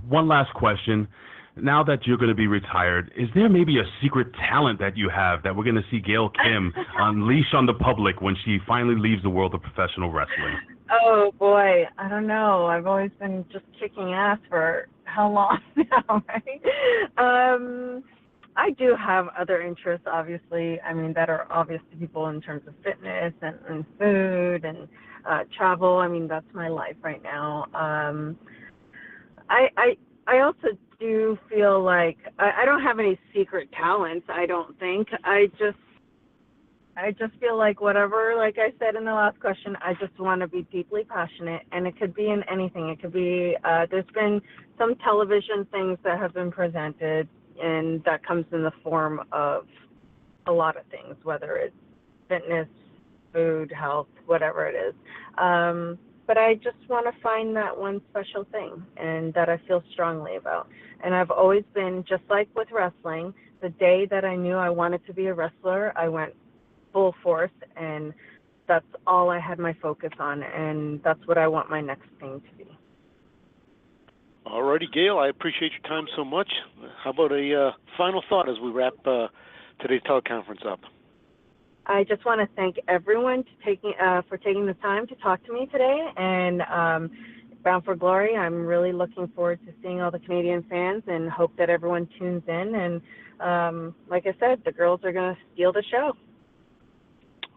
One last question. Now that you're going to be retired, is there maybe a secret talent that you have that we're going to see Gail Kim unleash on the public when she finally leaves the world of professional wrestling? Oh, boy. I don't know. I've always been just kicking ass for how long now, right? I do have other interests, obviously. I mean, that are obvious to people in terms of fitness and food and travel. I mean, that's my life right now. I also do feel like I don't have any secret talents, I don't think. I just feel like whatever, like I said in the last question, I just want to be deeply passionate, and it could be in anything. It could be, there's been some television things that have been presented, and that comes in the form of a lot of things, whether it's fitness, food, health, whatever it is. But I just want to find that one special thing, and that I feel strongly about. And I've always been, just like with wrestling, the day that I knew I wanted to be a wrestler, I went full force, and that's all I had my focus on, and that's what I want my next thing to be. All righty, Gail, I appreciate your time so much. How about a final thought as we wrap today's teleconference up? I just want to thank everyone for taking the time to talk to me today, and Bound for Glory, I'm really looking forward to seeing all the Canadian fans, and hope that everyone tunes in, and like I said, the girls are going to steal the show.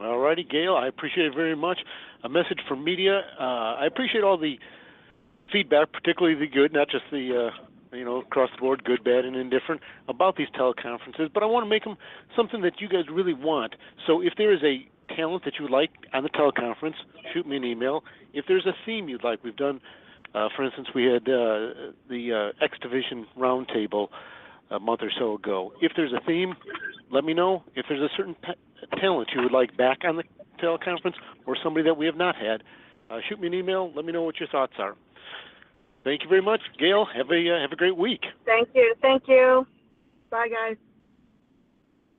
All righty, Gail, I appreciate it very much. A message from media. I appreciate all the feedback, particularly the good, not just the across the board, good, bad, and indifferent, about these teleconferences, but I want to make them something that you guys really want. So if there is a talent that you would like on the teleconference, shoot me an email. If there's a theme you'd like, we've done, for instance, we had the X Division Roundtable a month or so ago. If there's a theme, let me know. If there's a certain talent you would like back on the teleconference, or somebody that we have not had, shoot me an email. Let me know what your thoughts are. Thank you very much, Gail. Have a great week. Thank you. Thank you. Bye, guys.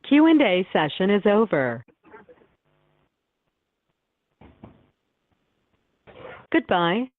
Q&A session is over. Goodbye.